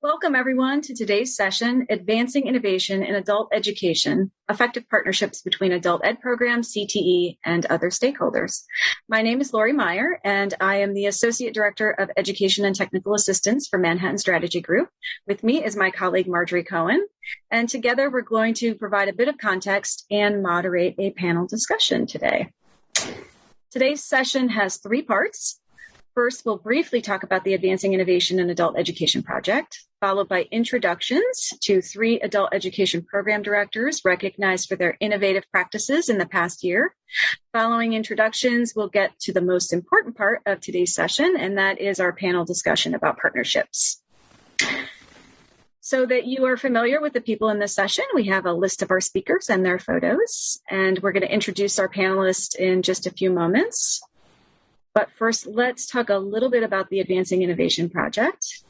Welcome, everyone, to today's session, Advancing Innovation in Adult Education, Effective Partnerships Between Adult Ed Programs, CTE, and Other Stakeholders. My name is Lori Meyer, and I am the Associate Director of Education and Technical Assistance for Manhattan Strategy Group. With me is my colleague, Marjorie Cohen, and together we're going to provide a bit of context and moderate a panel discussion today. Today's session has three parts. First, we'll briefly talk about the Advancing Innovation in Adult Education project, followed by introductions to three adult education program directors recognized for their innovative practices in the past year. Following introductions, we'll get to the most important part of today's session, and that is our panel discussion about partnerships. So that you are familiar with the people in this session, we have a list of our speakers and their photos, and we're going to introduce our panelists in just a few moments. But first, let's talk a little bit about the Advancing Innovation Project.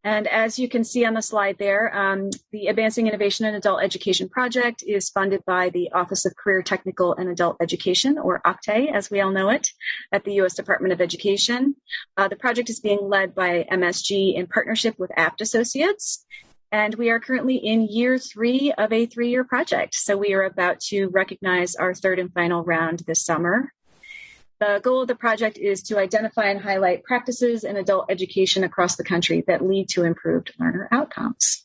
And as you can see on the slide there, the Advancing Innovation in Adult Education Project is funded by the Office of Career Technical and Adult Education, or OCTE, as we all know it, at the U.S. Department of Education. The project is being led by MSG in partnership with APT Associates. And we are currently in year 3 of a 3-year project. So we are about to recognize our third and final round this summer. The goal of the project is to identify and highlight practices in adult education across the country that lead to improved learner outcomes.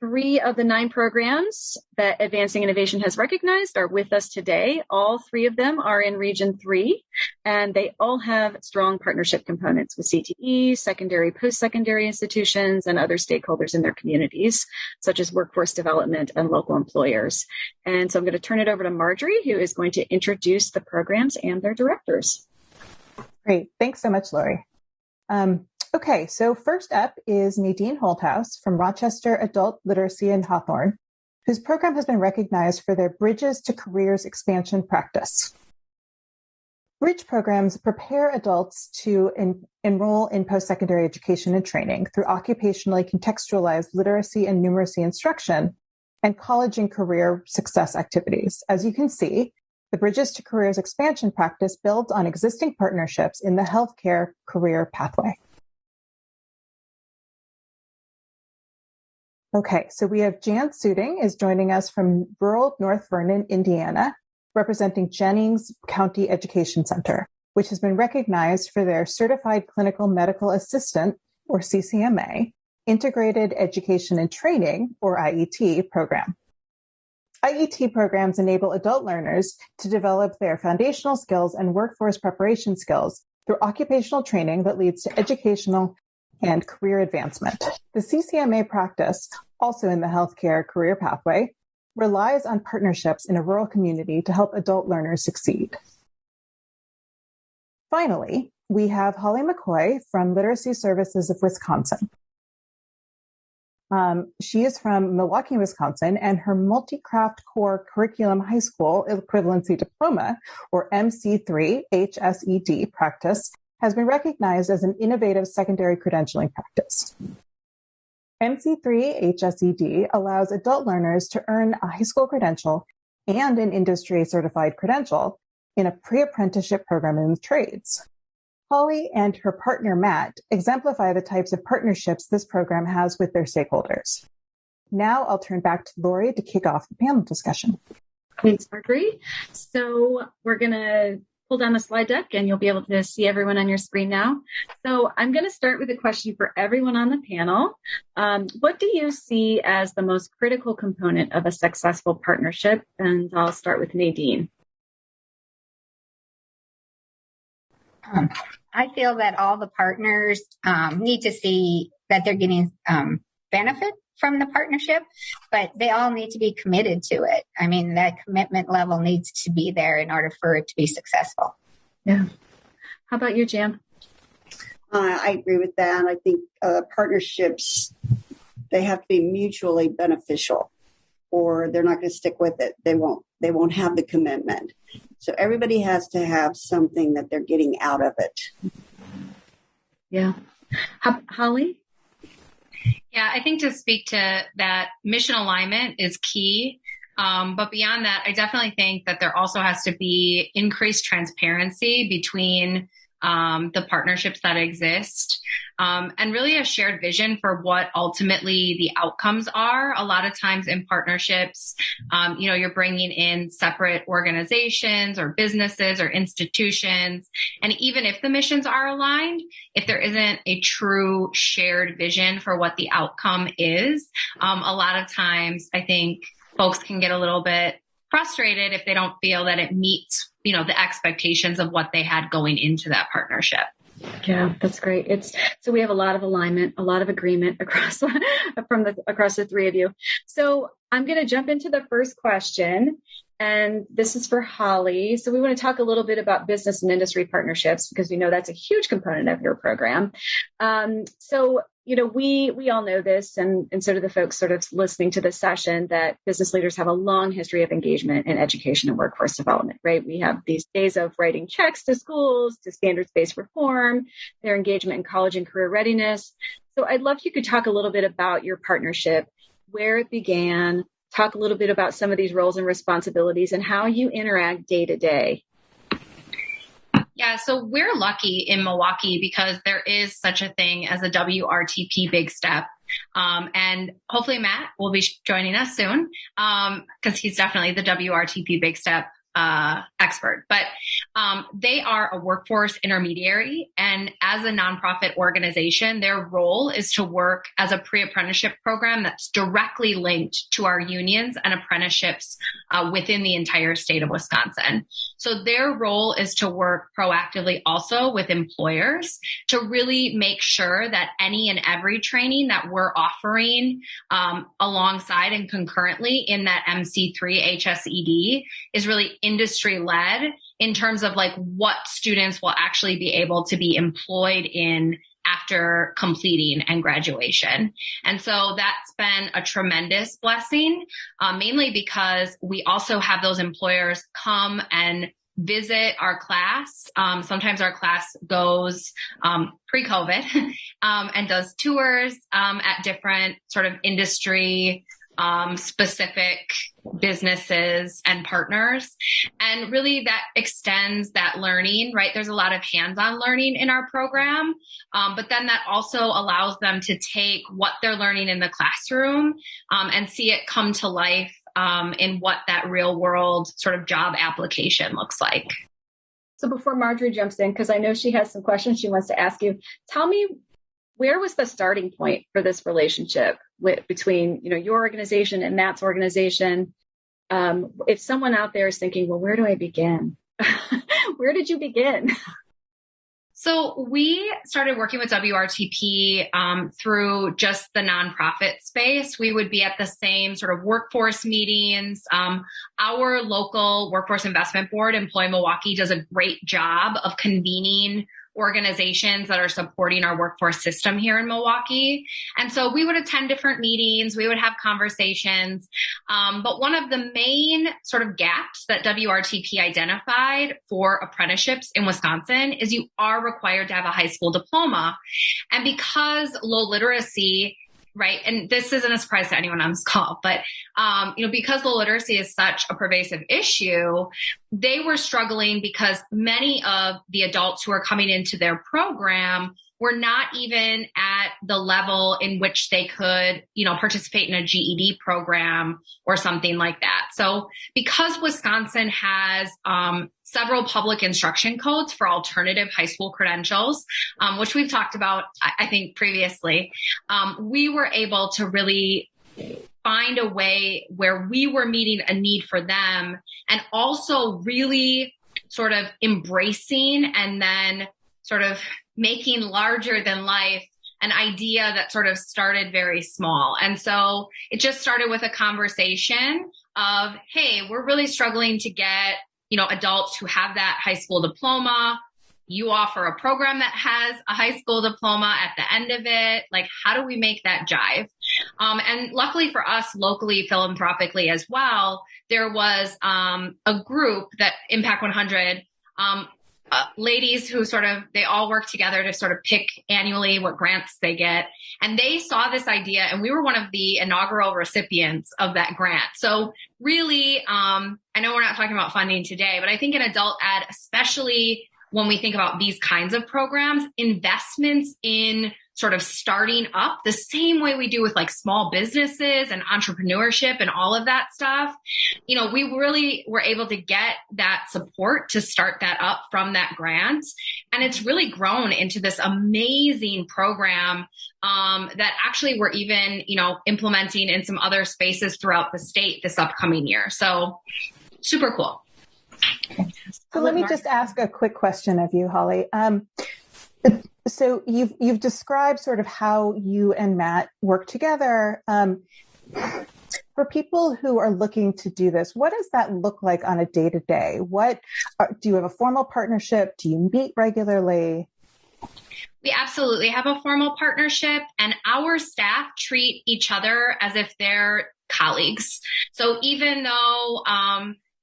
3 of the 9 programs that Advancing Innovation has recognized are with us today. All 3 of them are in Region 3, and they all have strong partnership components with CTE, secondary, post-secondary institutions, and other stakeholders in their communities, such as workforce development and local employers. And so I'm going to turn it over to Marjorie, who is going to introduce the programs and their directors. Great. Thanks so much, Lori. Okay, so first up is Nadine Holthouse from Rochester Adult Literacy in Hawthorne, whose program has been recognized for their Bridges to Careers expansion practice. Bridge programs prepare adults to enroll in post-secondary education and training through occupationally contextualized literacy and numeracy instruction and college and career success activities. As you can see, the Bridges to Careers expansion practice builds on existing partnerships in the healthcare career pathway. Okay, so we have Jan Suding is joining us from rural North Vernon, Indiana, representing Jennings County Education Center, which has been recognized for their Certified Clinical Medical Assistant, or CCMA, Integrated Education and Training, or IET, program. IET programs enable adult learners to develop their foundational skills and workforce preparation skills through occupational training that leads to educational and career advancement. The CCMA practice, also in the healthcare career pathway, relies on partnerships in a rural community to help adult learners succeed. Finally, we have Holly McCoy from Literacy Services of Wisconsin. She is from Milwaukee, Wisconsin, and her Multi-Craft Core Curriculum High School Equivalency Diploma, or MC3 HSED practice, has been recognized as an innovative secondary credentialing practice. MC3 HSED allows adult learners to earn a high school credential and an industry-certified credential in a pre-apprenticeship program in the trades. Holly and her partner, Matt, exemplify the types of partnerships this program has with their stakeholders. Now I'll turn back to Lori to kick off the panel discussion. Thanks, Marjorie. So we're going to pull down the slide deck and you'll be able to see everyone on your screen now. So I'm going to start with a question for everyone on the panel. What do you see as the most critical component of a successful partnership? And I'll start with Nadine. I feel that all the partners need to see that they're getting benefit from the partnership, but they all need to be committed to it. I mean, that commitment level needs to be there in order for it to be successful. Yeah. How about you, Jan? I agree with that. I think partnerships, they have to be mutually beneficial or they're not going to stick with it. They won't have the commitment. So everybody has to have something that they're getting out of it. Yeah. Holly? Yeah, I think to speak to that, mission alignment is key. But beyond that, I definitely think that there also has to be increased transparency between the partnerships that exist, and really a shared vision for what ultimately the outcomes are. A lot of times in partnerships, you're bringing in separate organizations or businesses or institutions. And even if the missions are aligned, if there isn't a true shared vision for what the outcome is, a lot of times I think folks can get a little bit frustrated if they don't feel that it meets, the expectations of what they had going into that partnership. Yeah, that's great. So we have a lot of alignment, a lot of agreement across the three of you. So I'm going to jump into the first question, and this is for Holly. So we want to talk a little bit about business and industry partnerships because we know that's a huge component of your program. We all know this, and so do the folks sort of listening to this session, that business leaders have a long history of engagement in education and workforce development, right? We have these days of writing checks to schools, to standards-based reform, their engagement in college and career readiness. So I'd love if you could talk a little bit about your partnership, where it began, talk a little bit about some of these roles and responsibilities and how you interact day to day. Yeah, so we're lucky in Milwaukee because there is such a thing as a WRTP Big Step. And hopefully Matt will be joining us soon because he's definitely the WRTP Big Step expert. But they are a workforce intermediary, and as a nonprofit organization, their role is to work as a pre-apprenticeship program that's directly linked to our unions and apprenticeships within the entire state of Wisconsin. So their role is to work proactively also with employers to really make sure that any and every training that we're offering alongside and concurrently in that MC3 HSED is really industry-led in terms of like what students will actually be able to be employed in after completing and graduation. And so that's been a tremendous blessing, mainly because we also have those employers come and visit our class. Sometimes our class goes pre-COVID and does tours at different sort of industry specific businesses and partners. And really that extends that learning, right? There's a lot of hands-on learning in our program. But then that also allows them to take what they're learning in the classroom and see it come to life in what that real world sort of job application looks like. So before Marjorie jumps in, because I know she has some questions she wants to ask you, tell me, where was the starting point for this relationship between, your organization and Matt's organization? If someone out there is thinking, well, where do I begin? Where did you begin? So we started working with WRTP through just the nonprofit space. We would be at the same sort of workforce meetings. Our local workforce investment board, Employ Milwaukee, does a great job of convening organizations that are supporting our workforce system here in Milwaukee. And so we would attend different meetings, we would have conversations. But one of the main sort of gaps that WRTP identified for apprenticeships in Wisconsin is you are required to have a high school diploma. And because low literacy, right, and this isn't a surprise to anyone on this call, but, because low literacy is such a pervasive issue, they were struggling because many of the adults who are coming into their program were not even at the level in which they could, participate in a GED program or something like that. So because Wisconsin has several public instruction codes for alternative high school credentials, which we've talked about, I think, previously, we were able to really find a way where we were meeting a need for them and also really sort of embracing and then sort of making larger than life an idea that sort of started very small. And so it just started with a conversation of, hey, we're really struggling to get, adults who have that high school diploma. You offer a program that has a high school diploma at the end of it. Like, how do we make that jive? And luckily for us, locally, philanthropically as well, there was a group that Impact 100, ladies who they all work together to sort of pick annually what grants they get. And they saw this idea, and we were one of the inaugural recipients of that grant. So really, I know we're not talking about funding today, but I think in adult ed, especially when we think about these kinds of programs, investments in sort of starting up the same way we do with like small businesses and entrepreneurship and all of that stuff. You know, we really were able to get that support to start that up from that grant. And it's really grown into this amazing program that actually we're even, you know, implementing in some other spaces throughout the state this upcoming year. So super cool. So let me just ask a quick question of you, Holly. So you've described sort of how you and Matt work together. For people who are looking to do this, what does that look like on a day-to-day? Do you have a formal partnership? Do you meet regularly? We absolutely have a formal partnership, and our staff treat each other as if they're colleagues. So even though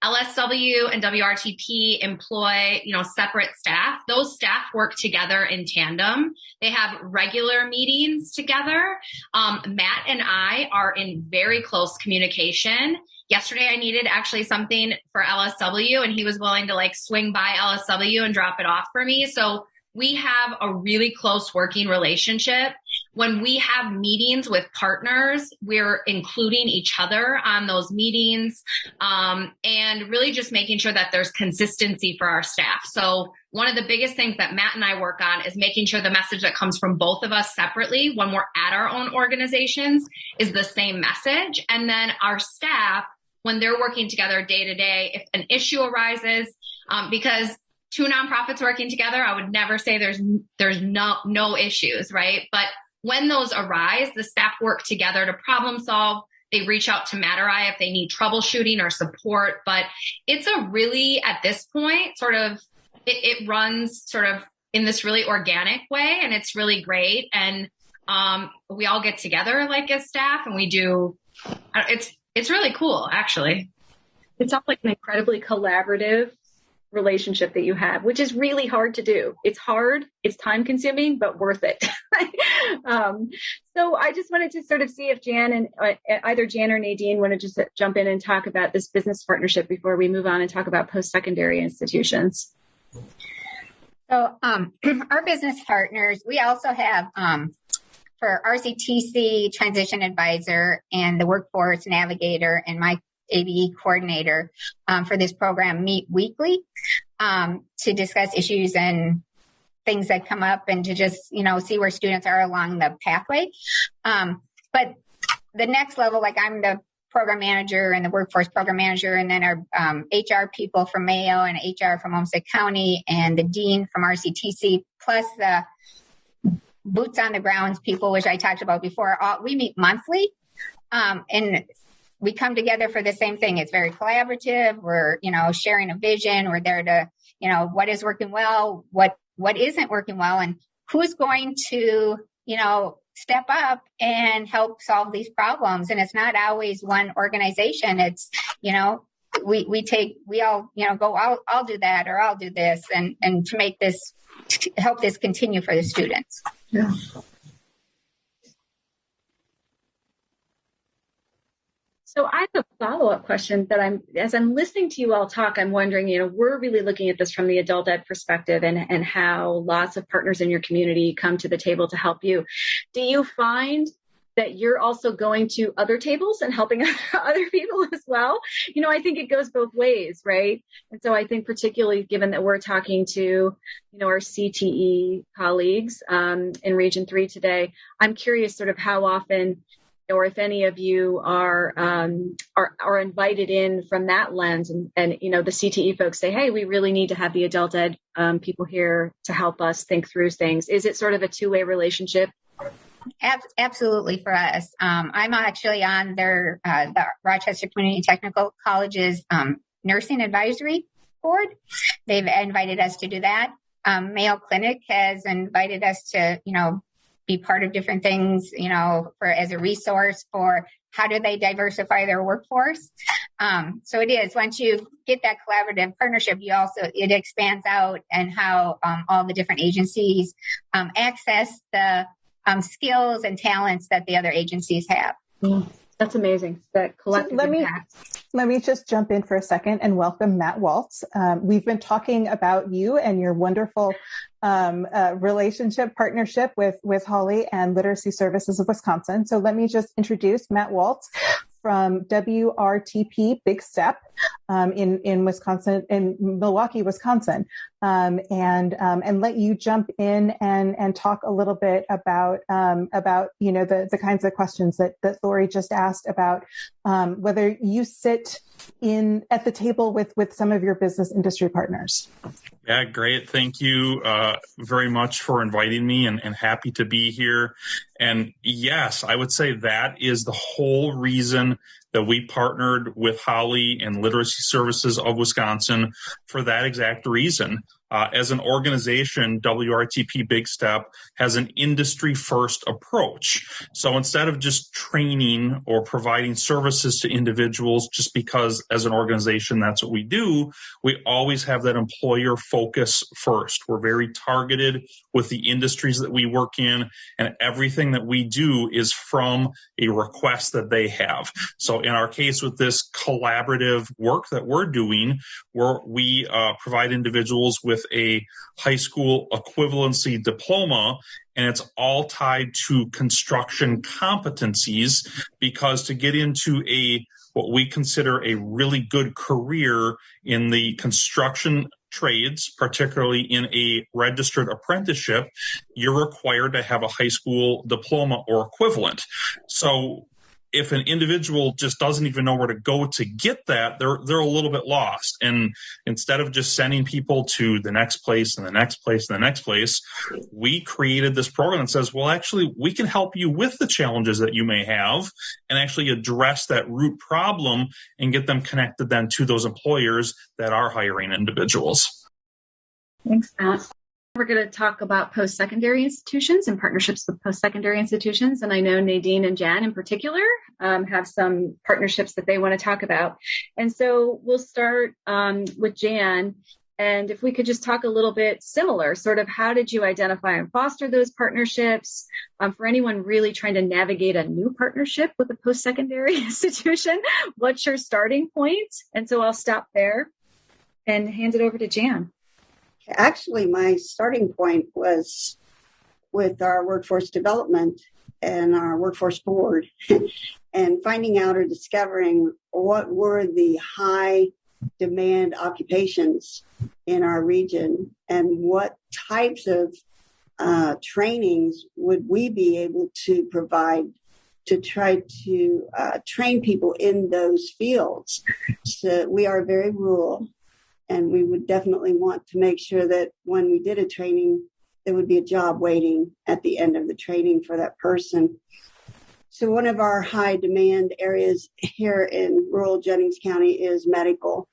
LSW and WRTP employ, you know, separate staff, those staff work together in tandem. They have regular meetings together. Matt and I are in very close communication. Yesterday, I needed actually something for LSW, and he was willing to like swing by LSW and drop it off for me. So we have a really close working relationship. When we have meetings with partners, we're including each other on those meetings, and really just making sure that there's consistency for our staff. So one of the biggest things that Matt and I work on is making sure the message that comes from both of us separately when we're at our own organizations is the same message. And then our staff, when they're working together day to day, if an issue arises, because two nonprofits working together, I would never say there's no issues, right? But when those arise, the staff work together to problem solve. They reach out to Matt or I if they need troubleshooting or support. But it's a really, at this point, sort of, it runs sort of in this really organic way, and it's really great. And we all get together like as staff, and we do, it's really cool, actually. It sounds like an incredibly collaborative relationship that you have, which is really hard to do. It's hard, it's time consuming, but worth it. So I just wanted to sort of see if Jan and either Jan or Nadine want to just jump in and talk about this business partnership before we move on and talk about post-secondary institutions. So our business partners, we also have for RCTC Transition Advisor and the Workforce Navigator and my ABE coordinator for this program meet weekly to discuss issues and things that come up and to just, you know, see where students are along the pathway. But the next level, like I'm the program manager and the workforce program manager, and then our HR people from Mayo and HR from Homestead County and the dean from RCTC, plus the boots on the grounds people, which I talked about before. We meet monthly, and we come together for the same thing. It's very collaborative. We're, you know, sharing a vision. We're there to, you know, what is working well, what isn't working well, and who's going to, you know, step up and help solve these problems. And it's not always one organization. It's, you know, we all, you know, go, I'll do that, or I'll do this, and to make this, to help this continue for the students. Yeah. So I have a follow-up question that as I'm listening to you all talk, I'm wondering, you know, we're really looking at this from the adult ed perspective and how lots of partners in your community come to the table to help you. Do you find that you're also going to other tables and helping other people as well? You know, I think it goes both ways, right? And so I think particularly given that we're talking to, you know, our CTE colleagues in Region 3 today, I'm curious sort of how often, or if any of you are invited in from that lens, and you know, the CTE folks say, hey, we really need to have the adult ed people here to help us think through things. Is it sort of a two-way relationship? Absolutely for us. I'm actually on the Rochester Community Technical College's nursing advisory board. They've invited us to do that. Mayo Clinic has invited us to, you know, be part of different things, you know, as a resource for how do they diversify their workforce. So it is, once you get that collaborative partnership, it expands out, and how all the different agencies access the skills and talents that the other agencies have. That's amazing. That collective impact. Let me just jump in for a second and welcome Matt Waltz. We've been talking about you and your wonderful partnership with Holly and Literacy Services of Wisconsin. So let me just introduce Matt Waltz from WRTP Big Step in Wisconsin, in Milwaukee, Wisconsin, and let you jump in and talk a little bit about the kinds of questions that Lori just asked about whether you sit at the table with some of your business industry partners. Yeah, great. Thank you very much for inviting me, and happy to be here. And yes, I would say that is the whole reason that we partnered with Holly and Literacy Services of Wisconsin, for that exact reason. As an organization, WRTP Big Step has an industry-first approach. So instead of just training or providing services to individuals just because as an organization that's what we do, we always have that employer focus first. We're very targeted with the industries that we work in, and everything that we do is from a request that they have. So in our case with this collaborative work that we're doing, we provide individuals with a high school equivalency diploma, and it's all tied to construction competencies, because to get into what we consider a really good career in the construction trades, particularly in a registered apprenticeship, you're required to have a high school diploma or equivalent. So if an individual just doesn't even know where to go to get that, they're a little bit lost. And instead of just sending people to the next place and the next place and the next place, we created this program that says, well, actually, we can help you with the challenges that you may have and actually address that root problem and get them connected then to those employers that are hiring individuals. Thanks, Matt. We're going to talk about post-secondary institutions and partnerships with post-secondary institutions. And I know Nadine and Jan in particular have some partnerships that they want to talk about. And so we'll start with Jan. And if we could just talk a little bit similar, sort of how did you identify and foster those partnerships for anyone really trying to navigate a new partnership with a post-secondary institution? What's your starting point? And so I'll stop there and hand it over to Jan. Actually, my starting point was with our workforce development and our workforce board and finding out or discovering what were the high demand occupations in our region and what types of trainings would we be able to provide to try to train people in those fields. So we are very rural. And we would definitely want to make sure that when we did a training, there would be a job waiting at the end of the training for that person. So one of our high demand areas here in rural Jennings County is medical.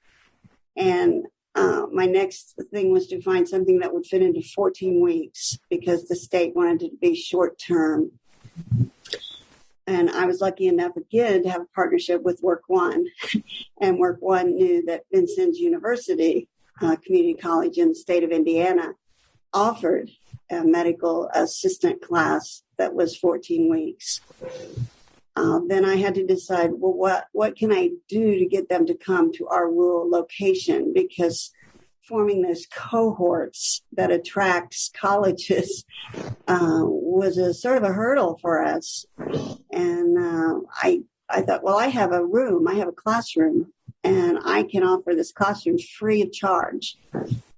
And my next thing was to find something that would fit into 14 weeks because the state wanted it to be short term. And I was lucky enough again to have a partnership with Work One. And Work One knew that Vincennes University, community college in the state of Indiana, offered a medical assistant class that was 14 weeks. Then I had to decide, well, what can I do to get them to come to our rural location? Because forming those cohorts that attracts colleges was a sort of a hurdle for us. And I thought, well, I have a classroom, and I can offer this classroom free of charge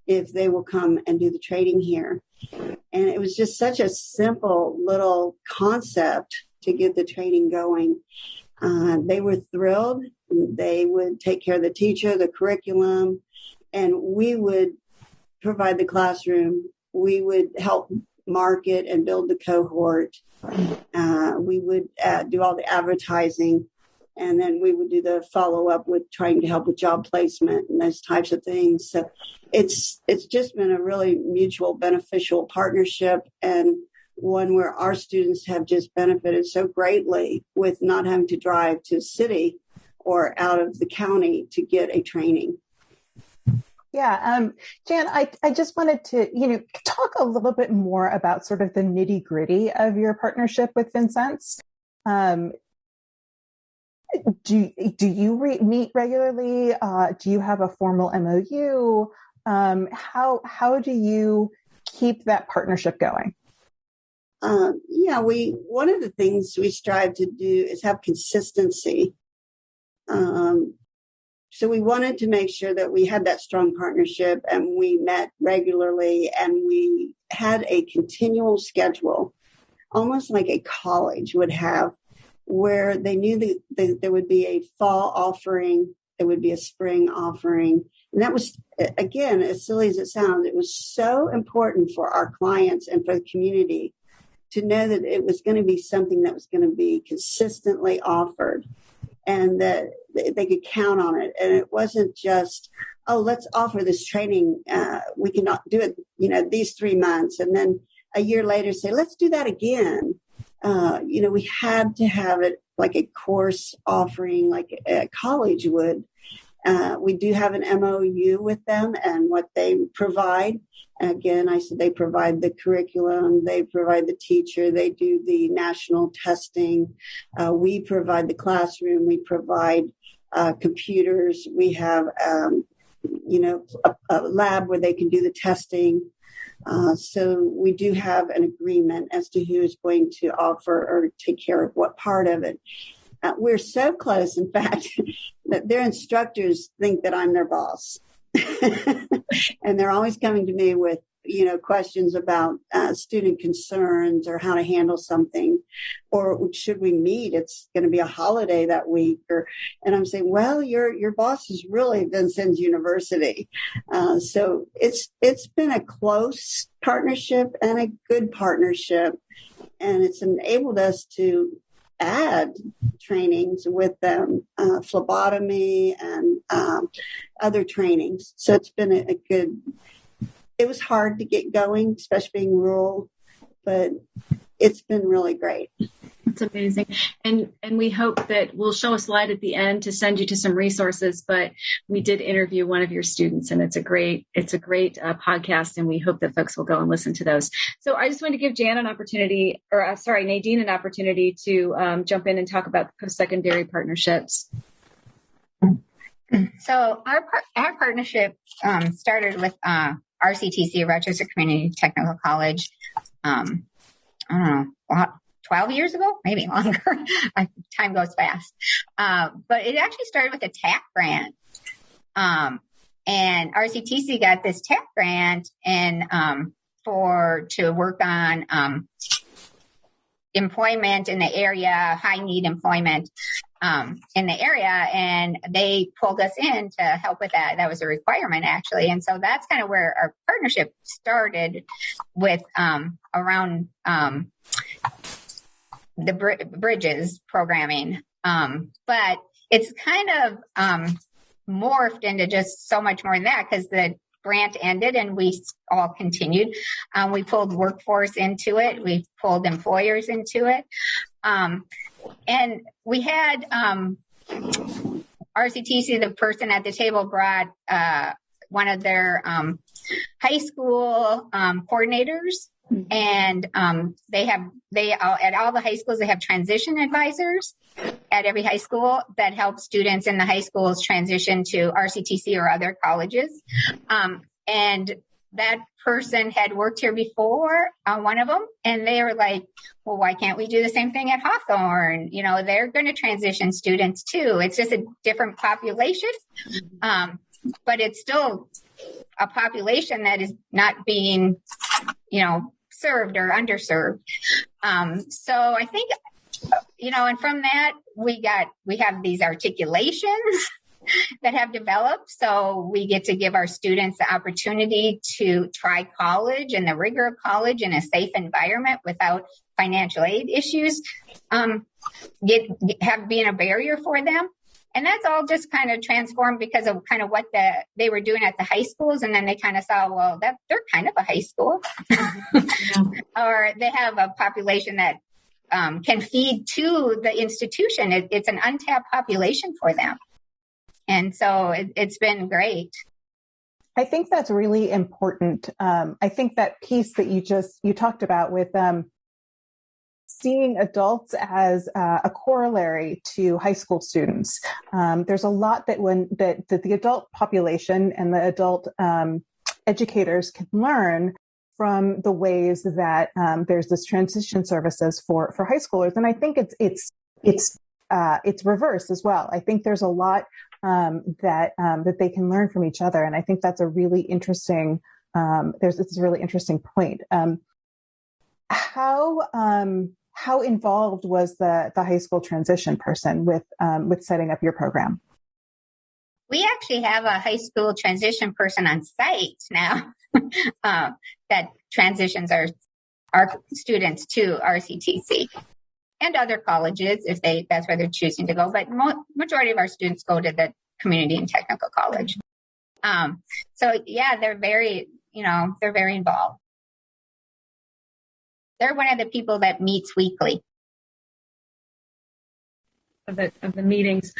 if they will come and do the training here. And it was just such a simple little concept to get the training going. They were thrilled. They would take care of the teacher, the curriculum, and we would provide the classroom. We would help market and build the cohort. We would do all the advertising, and then we would do the follow-up with trying to help with job placement and those types of things. So it's just been a really mutual beneficial partnership, and one where our students have just benefited so greatly with not having to drive to the city or out of the county to get a training. Yeah. Jan, I just wanted to, talk a little bit more about sort of the nitty gritty of your partnership with Vincennes. Do you meet regularly? Do you have a formal MOU? How do you keep that partnership going? One of the things we strive to do is have consistency. So we wanted to make sure that we had that strong partnership, and we met regularly, and we had a continual schedule, almost like a college would have, where they knew that there would be a fall offering, there would be a spring offering. And that was, again, as silly as it sounds, it was so important for our clients and for the community to know that it was going to be something that was going to be consistently offered, and that they could count on it. And it wasn't just, oh, let's offer this training. We cannot do it, these 3 months. And then a year later say, let's do that again. We had to have it like a course offering, like a college would. We do have an MOU with them and what they provide. Again, I said they provide the curriculum, they provide the teacher, they do the national testing. We provide the classroom, we provide computers. We have, a lab where they can do the testing. So we do have an agreement as to who is going to offer or take care of what part of it. We're so close, in fact, that their instructors think that I'm their boss. And they're always coming to me with, questions about student concerns or how to handle something, or should we meet? It's going to be a holiday that week, and I'm saying, well, your boss is really Vincennes University. So it's been a close partnership and a good partnership, and it's enabled us to add trainings with them, phlebotomy and other trainings. So it's been a good. It was hard to get going, especially being rural, but it's been really great. It's amazing. And we hope that we'll show a slide at the end to send you to some resources, but we did interview one of your students, and it's a great podcast, and we hope that folks will go and listen to those. So I just want to give Nadine an opportunity to jump in and talk about post-secondary partnerships. So our partnership started with RCTC, Rochester Community Technical College, I don't know, 12 years ago, maybe longer. Time goes fast. But it actually started with a TAC grant. And RCTC got this TAC grant and to work on employment in the area, high need employment in the area, and they pulled us in to help with that. That was a requirement, actually. And so that's kind of where our partnership started with around the bridges programming. But it's kind of morphed into just so much more than that, because the grant ended and we all continued. We pulled workforce into it. We pulled employers into it. And we had RCTC, the person at the table, brought one of their high school coordinators, and at all the high schools, they have transition advisors at every high school that help students in the high schools transition to RCTC or other colleges. And that person had worked here before on one of them, and they were like, well, why can't we do the same thing at Hawthorne? They're going to transition students too. It's just a different population, but it's still a population that is not being, served or underserved. So I think, and from that, we have these articulations that have developed. So we get to give our students the opportunity to try college and the rigor of college in a safe environment without financial aid issues, being a barrier for them. And that's all just kind of transformed because of kind of what they were doing at the high schools. And then they kind of saw, well, they're kind of a high school. Or they have a population that can feed to the institution. It's an untapped population for them. And so it's been great. I think that's really important. I think that piece that you talked about with seeing adults as a corollary to high school students. There's a lot that the adult population and the adult educators can learn from the ways that there's this transition services for high schoolers, and I think it's reverse as well. I think there's a lot that they can learn from each other, and I think that's a really interesting. It's a really interesting point. How involved was the high school transition person with setting up your program? We actually have a high school transition person on site now that transitions our students to RCTC and other colleges if that's where they're choosing to go. But majority of our students go to the community and technical college. So yeah, they're very involved. They're one of the people that meets weekly. Of the meetings.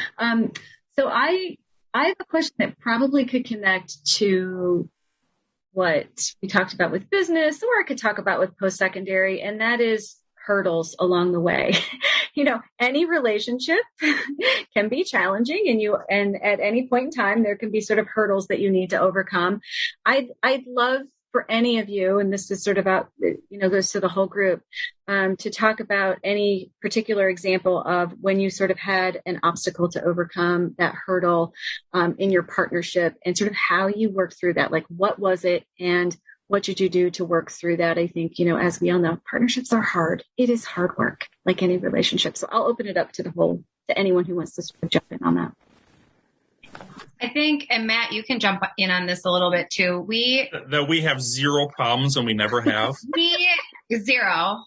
So I have a question that probably could connect to what we talked about with business, or I could talk about with post-secondary, and that is hurdles along the way. Any relationship can be challenging, and at any point in time, there can be sort of hurdles that you need to overcome. I'd love for any of you, and this is sort of about, goes to the whole group, to talk about any particular example of when you sort of had an obstacle to overcome, that hurdle in your partnership, and sort of how you worked through that. Like, what was it, and what did you do to work through that? I think, as we all know, partnerships are hard. It is hard work, like any relationship. So I'll open it up to anyone who wants to sort of jump in on that. I think, and Matt, you can jump in on this a little bit too. We have zero problems, and we never have. Zero.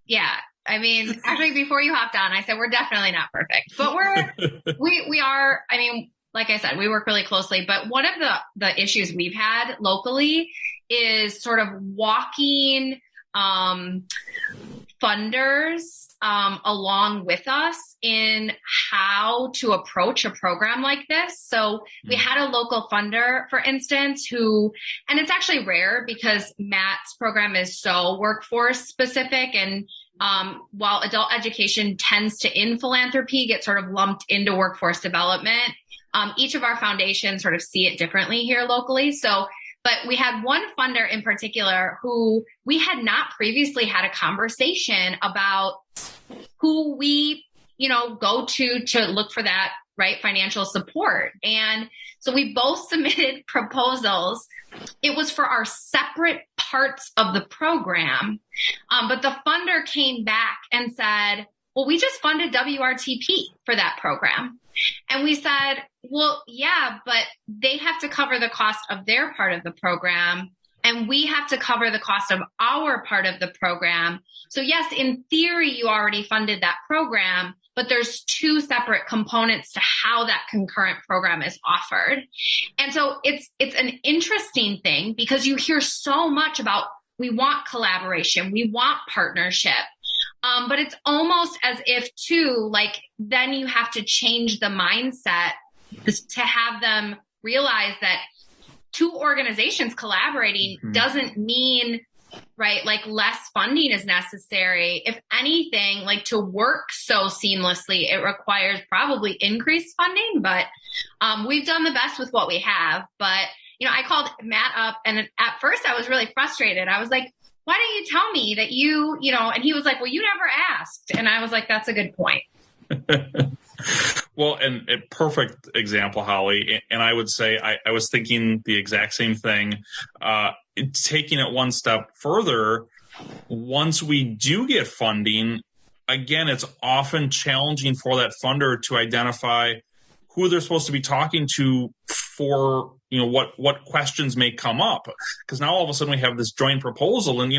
Yeah. I mean, actually, before you hopped on, I said we're definitely not perfect, but we are. I mean, like I said, we work really closely. But one of the issues we've had locally is sort of walking funders along with us in how to approach a program like this. So we had a local funder, for instance, and it's actually rare because Matt's program is so workforce specific, and while adult education tends to, in philanthropy, get sort of lumped into workforce development, each of our foundations sort of see it differently here locally. But we had one funder in particular who we had not previously had a conversation about who we, go to look for that, right, financial support. And so we both submitted proposals. It was for our separate parts of the program. But the funder came back and said, well, we just funded WRTP for that program. And we said, well, yeah, but they have to cover the cost of their part of the program, and we have to cover the cost of our part of the program. So yes, in theory, you already funded that program, but there's two separate components to how that concurrent program is offered. And so it's an interesting thing because you hear so much about, we want collaboration, we want partnership. But it's almost as if too, like, then you have to change the mindset to have them realize that two organizations collaborating doesn't mean, right, like less funding is necessary. If anything, like, to work so seamlessly, it requires probably increased funding, but we've done the best with what we have. But, I called Matt up, and at first I was really frustrated. I was like, why didn't you tell me that and he was like, well, you never asked. And I was like, that's a good point. Well, and a perfect example, Holly. And I would say I was thinking the exact same thing. Taking it one step further, once we do get funding, again, it's often challenging for that funder to identify who they're supposed to be talking to for, what questions may come up. Because now all of a sudden we have this joint proposal, and,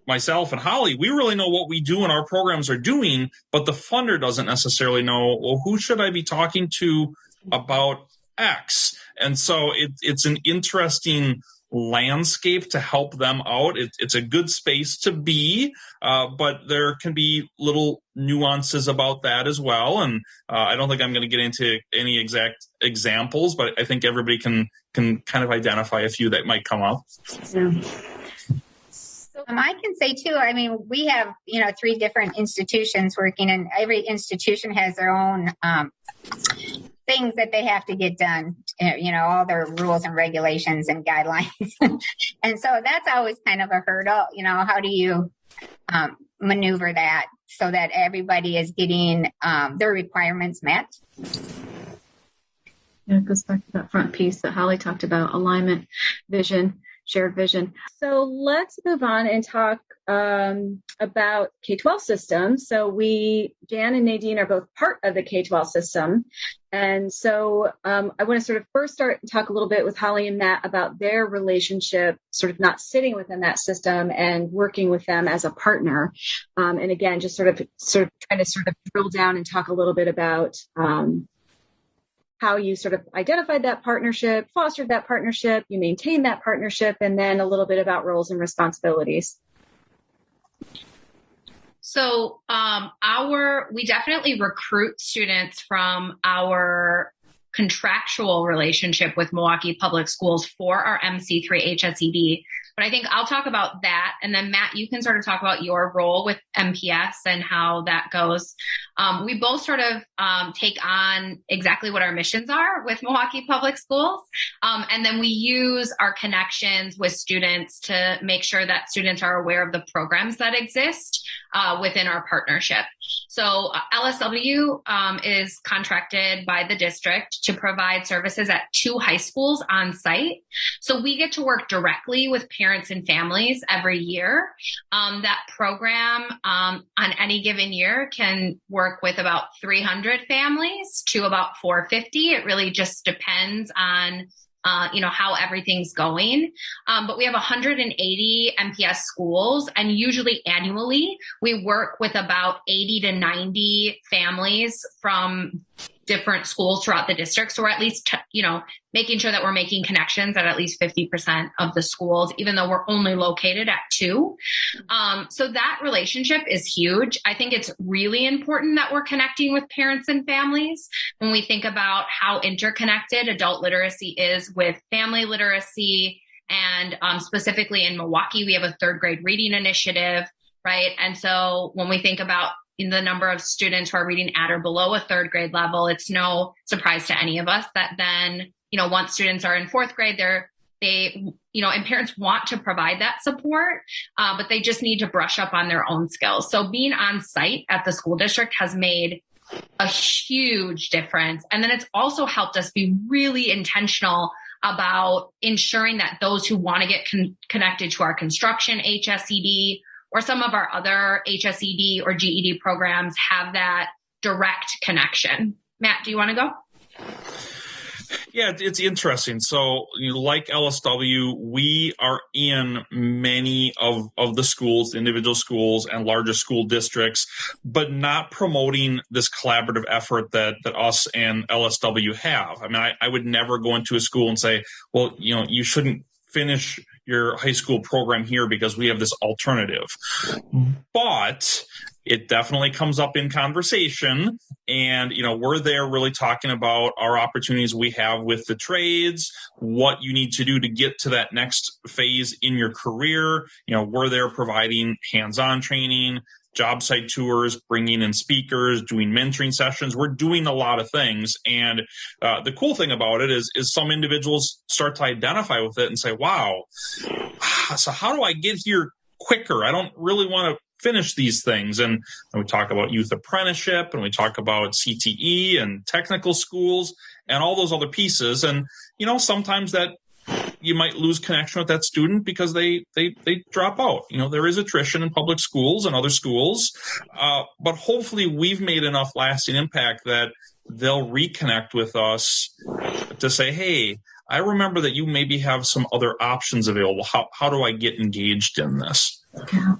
myself and Holly, we really know what we do and our programs are doing, but the funder doesn't necessarily know, well, who should I be talking to about X? And so it's an interesting landscape to help them out. It's a good space to be, but there can be little nuances about that as well. And I don't think I'm going to get into any exact examples, but I think everybody can kind of identify a few that might come up. Yeah. So I can say too, I mean, we have, 3 different institutions working, and every institution has their own things that they have to get done, all their rules and regulations and guidelines. And so that's always kind of a hurdle, how do you maneuver that so that everybody is getting their requirements met? Yeah, it goes back to that front piece that Holly talked about, alignment, vision, shared vision. So let's move on and talk about K12 systems. So Jan and Nadine are both part of the K12 system. And so I want to sort of first start and talk a little bit with Holly and Matt about their relationship, sort of not sitting within that system and working with them as a partner. And again, just sort of trying to sort of drill down and talk a little bit about how you sort of identified that partnership, fostered that partnership, you maintained that partnership, and then a little bit about roles and responsibilities. So we definitely recruit students from our contractual relationship with Milwaukee Public Schools for our MC3 HSED. But I think I'll talk about that. And then Matt, you can sort of talk about your role with MPS and how that goes. We both sort of take on exactly what our missions are with Milwaukee Public Schools. And then we use our connections with students to make sure that students are aware of the programs that exist within our partnership. So LSW is contracted by the district to provide services at 2 high schools on site. So we get to work directly with parents and families every year. That program on any given year can work with about 300 families to about 450. It really just depends on how everything's going. But we have 180 MPS schools, and usually annually we work with about 80 to 90 families from different schools throughout the district. So we're at least, making sure that we're making connections at least 50% of the schools, even though we're only located at 2. So that relationship is huge. I think it's really important that we're connecting with parents and families when we think about how interconnected adult literacy is with family literacy. And specifically in Milwaukee, we have a 3rd grade reading initiative, right? And so when we think about the number of students who are reading at or below a 3rd grade level, it's no surprise to any of us that then, once students are in 4th grade, and parents want to provide that support, but they just need to brush up on their own skills. So being on site at the school district has made a huge difference. And then it's also helped us be really intentional about ensuring that those who want to get connected to our construction HSED or some of our other HSED or GED programs have that direct connection. Matt, do you want to go? Yeah, it's interesting. So, like LSW, we are in many of the schools, individual schools and larger school districts, but not promoting this collaborative effort that us and LSW have. I mean, I would never go into a school and say, well, you shouldn't finish your high school program here because we have this alternative. But it definitely comes up in conversation. And, we're there really talking about our opportunities we have with the trades, what you need to do to get to that next phase in your career. We're there providing hands-on training, job site tours, bringing in speakers, doing mentoring sessions. We're doing a lot of things. And the cool thing about it is some individuals start to identify with it and say, wow, so how do I get here quicker? I don't really want to finish these things. And we talk about youth apprenticeship, and we talk about CTE and technical schools and all those other pieces. And, sometimes that you might lose connection with that student because they drop out. There is attrition in public schools and other schools, but hopefully we've made enough lasting impact that they'll reconnect with us to say, hey, I remember that you maybe have some other options available. How do I get engaged in this? Yeah.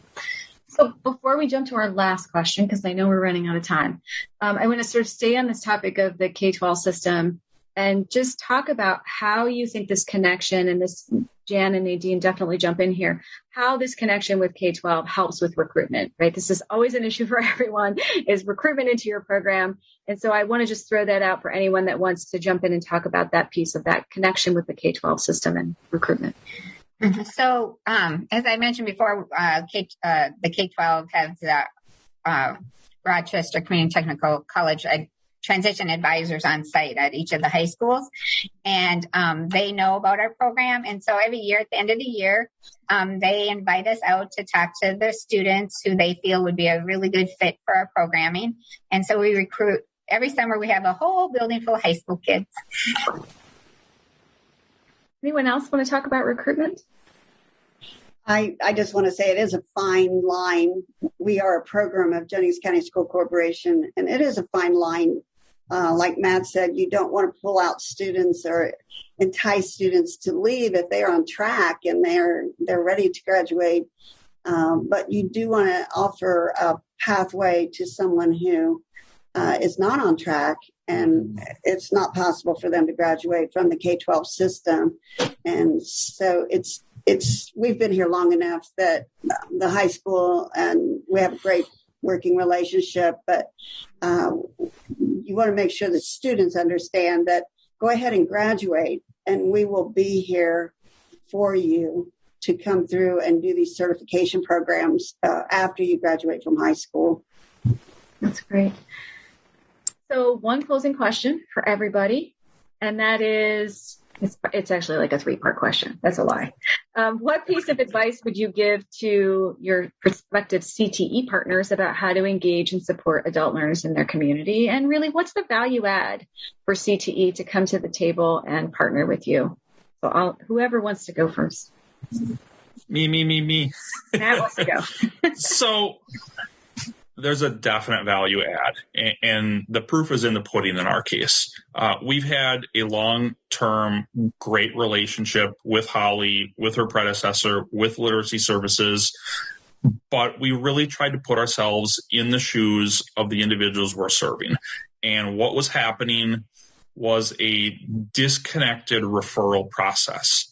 So before we jump to our last question, because I know we're running out of time, I want to sort of stay on this topic of the K12 system and just talk about how you think this connection, and this, Jan and Nadine definitely jump in here, how this connection with K12 helps with recruitment, right? This is always an issue for everyone, is recruitment into your program. And so I want to just throw that out for anyone that wants to jump in and talk about that piece of that connection with the K12 system and recruitment. So, as I mentioned before, the K12 has Rochester Community Technical College transition advisors on site at each of the high schools, and they know about our program. And so every year, at the end of the year, they invite us out to talk to the students who they feel would be a really good fit for our programming. And so we recruit every summer. We have a whole building full of high school kids. Anyone else want to talk about recruitment? I just want to say it is a fine line. We are a program of Jennings County School Corporation, and it is a fine line. Like Matt said, you don't want to pull out students or entice students to leave if they're on track and they're ready to graduate. But you do want to offer a pathway to someone who is not on track, and it's not possible for them to graduate from the K12 system. And so we've been here long enough that the high school, and we have a great working relationship, but you want to make sure that students understand that go ahead and graduate, and we will be here for you to come through and do these certification programs after you graduate from high school. That's great. So one closing question for everybody, and that is, it's actually like a 3-part question. That's a lie. What piece of advice would you give to your prospective CTE partners about how to engage and support adult learners in their community? And really, what's the value add for CTE to come to the table and partner with you? So whoever wants to go first. Me. Matt wants to go. So there's a definite value add, and the proof is in the pudding in our case. We've had a long-term great relationship with Holly, with her predecessor, with Literacy Services, but we really tried to put ourselves in the shoes of the individuals we're serving. And what was happening was a disconnected referral process.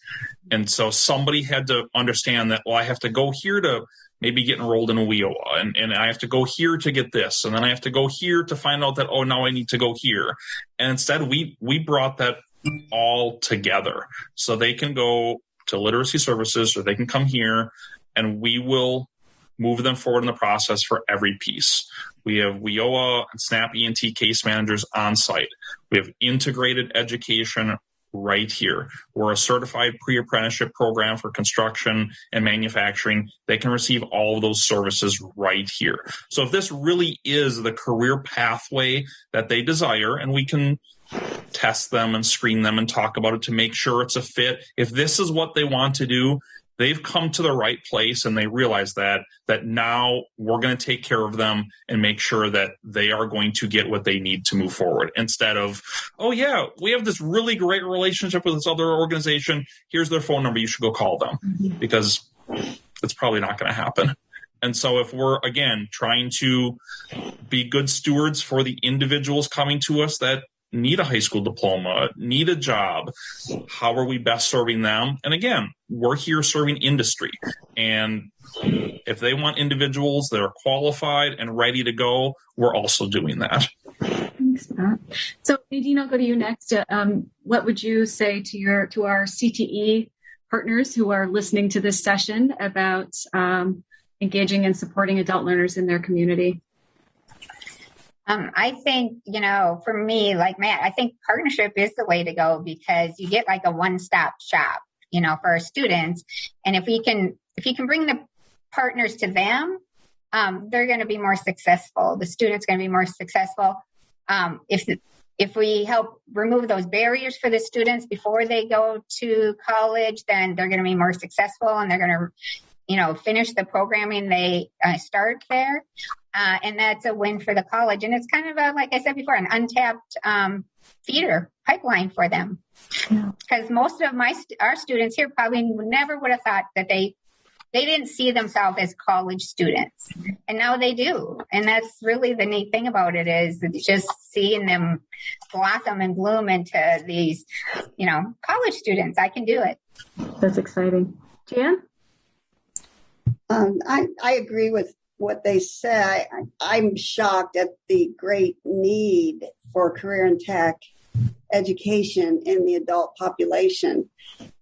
And so somebody had to understand that, well, I have to go here to maybe get enrolled in a WIOA, and I have to go here to get this, and then I have to go here to find out that, oh, now I need to go here. And instead, we brought that all together. So they can go to Literacy Services, or they can come here, and we will move them forward in the process for every piece. We have WIOA and SNAP ENT case managers on site. We have integrated education right here. We're a certified pre-apprenticeship program for construction and manufacturing. They can receive all of those services right here. So if this really is the career pathway that they desire, and we can test them and screen them and talk about it to make sure it's a fit. If this is what they want to do, they've come to the right place, and they realize that now we're going to take care of them and make sure that they are going to get what they need to move forward, instead of, oh yeah, we have this really great relationship with this other organization. Here's their phone number. You should go call them, because it's probably not going to happen. And so if we're, again, trying to be good stewards for the individuals coming to us that need a high school diploma, need a job, how are we best serving them? And again, we're here serving industry. And if they want individuals that are qualified and ready to go, we're also doing that. Thanks, Matt. So Nadine, I'll go to you next. What would you say to our CTE partners who are listening to this session about engaging and supporting adult learners in their community? I think, for me, like Matt, I think partnership is the way to go, because you get like a one-stop shop, for our students. And if you can bring the partners to them, they're going to be more successful. The student's going to be more successful. If we help remove those barriers for the students before they go to college, then they're going to be more successful, and they're going to, finish the programming they start there. And that's a win for the college. And it's kind of like I said before, an untapped feeder pipeline for them. Because most of our students here probably never would have thought that they didn't see themselves as college students. And now they do. And that's really the neat thing about it, is just seeing them blossom and bloom into these, college students. I can do it. That's exciting. Jan? I agree with what they say. I'm shocked at the great need for career and tech education in the adult population.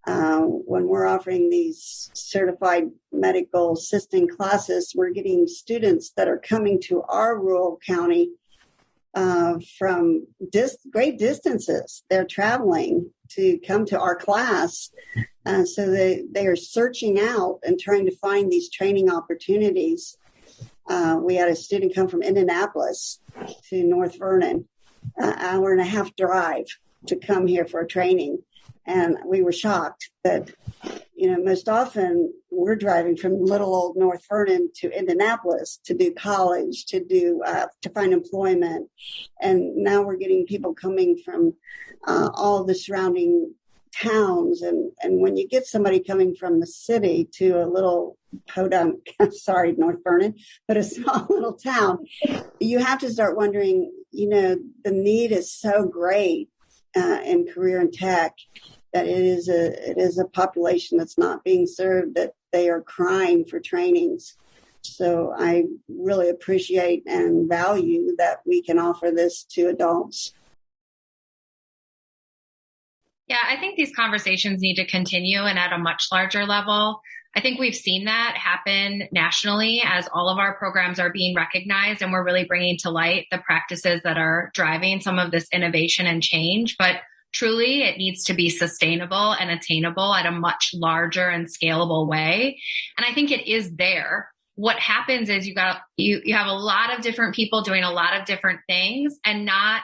When we're offering these certified medical assistant classes, we're getting students that are coming to our rural county from great distances. They're traveling to come to our class. So they are searching out and trying to find these training opportunities. We had a student come from Indianapolis to North Vernon, an hour and a half drive to come here for a training. And we were shocked that, most often we're driving from little old North Vernon to Indianapolis to do college, to find employment. And now we're getting people coming from all the surrounding towns. And when you get somebody coming from the city to a little podunk, North Vernon, but a small little town, you have to start wondering, the need is so great in career and tech that it is a population that's not being served, that they are crying for trainings. So I really appreciate and value that we can offer this to adults. Yeah, I think these conversations need to continue and at a much larger level. I think we've seen that happen nationally as all of our programs are being recognized, and we're really bringing to light the practices that are driving some of this innovation and change. But truly, it needs to be sustainable and attainable at a much larger and scalable way. And I think it is there. What happens is you have a lot of different people doing a lot of different things and not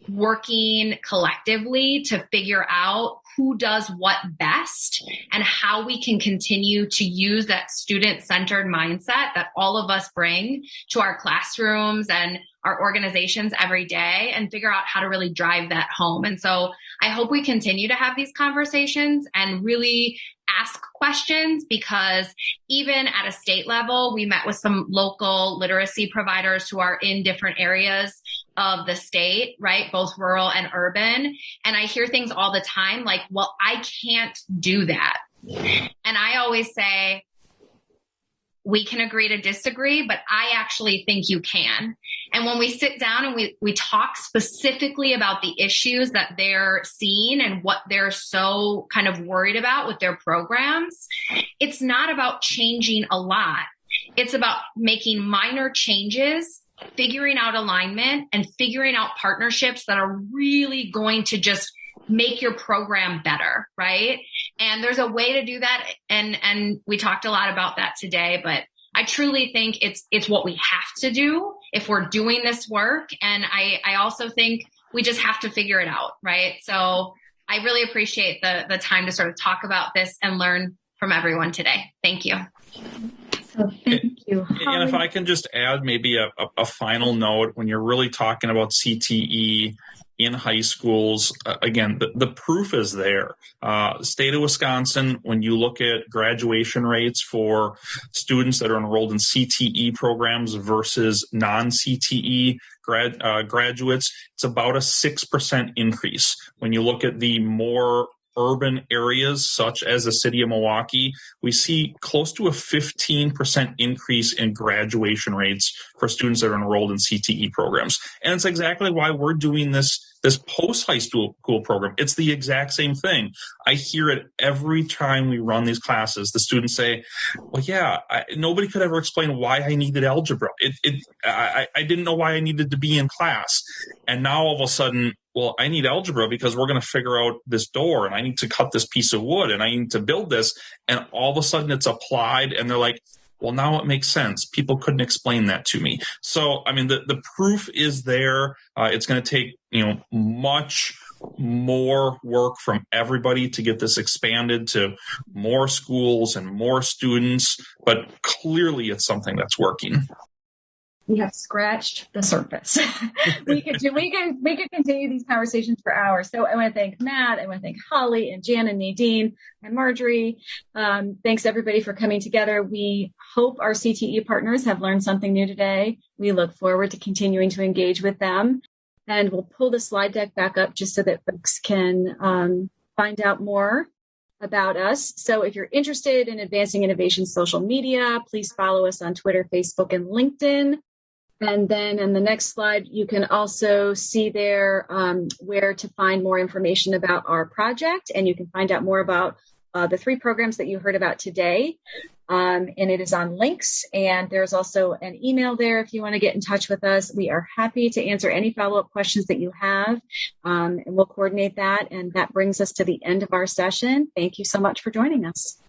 working collectively to figure out who does what best and how we can continue to use that student-centered mindset that all of us bring to our classrooms and our organizations every day and figure out how to really drive that home. And so I hope we continue to have these conversations and really ask questions, because even at a state level, we met with some local literacy providers who are in different areas of the state, right? Both rural and urban. And I hear things all the time like, well, I can't do that. And I always say, we can agree to disagree, but I actually think you can. And when we sit down and we talk specifically about the issues that they're seeing and what they're so kind of worried about with their programs, it's not about changing a lot. It's about making minor changes, figuring out alignment, and figuring out partnerships that are really going to just make your program better, right? And there's a way to do that. And we talked a lot about that today, but I truly think it's what we have to do if we're doing this work. And I also think we just have to figure it out, right? So I really appreciate the time to sort of talk about this and learn from everyone today. Thank you. So thank you. And if I can just add maybe a final note, when you're really talking about CTE in high schools, again, the proof is there. State of Wisconsin, when you look at graduation rates for students that are enrolled in CTE programs versus non-CTE graduates, it's about a 6% increase. When you look at the more urban areas, such as the city of Milwaukee, we see close to a 15% increase in graduation rates for students that are enrolled in CTE programs. And it's exactly why we're doing this post-high school program. It's the exact same thing. I hear it every time we run these classes. The students say, well, yeah, nobody could ever explain why I needed algebra. I didn't know why I needed to be in class. And now all of a sudden, well, I need algebra because we're going to figure out this door, and I need to cut this piece of wood, and I need to build this. And all of a sudden it's applied, and they're like, well, now it makes sense. People couldn't explain that to me. So, I mean, the proof is there. It's going to take, much more work from everybody to get this expanded to more schools and more students, but clearly it's something that's working. We have scratched the surface. we could continue these conversations for hours. So I want to thank Matt. I want to thank Holly and Jan and Nadine and Marjorie. Thanks everybody for coming together. We hope our CTE partners have learned something new today. We look forward to continuing to engage with them. And we'll pull the slide deck back up just so that folks can find out more about us. So if you're interested in advancing innovation social media, please follow us on Twitter, Facebook, and LinkedIn. And then in the next slide, you can also see there where to find more information about our project, and you can find out more about the 3 programs that you heard about today. And it is on links. And there's also an email there if you want to get in touch with us. We are happy to answer any follow-up questions that you have. And we'll coordinate that. And that brings us to the end of our session. Thank you so much for joining us.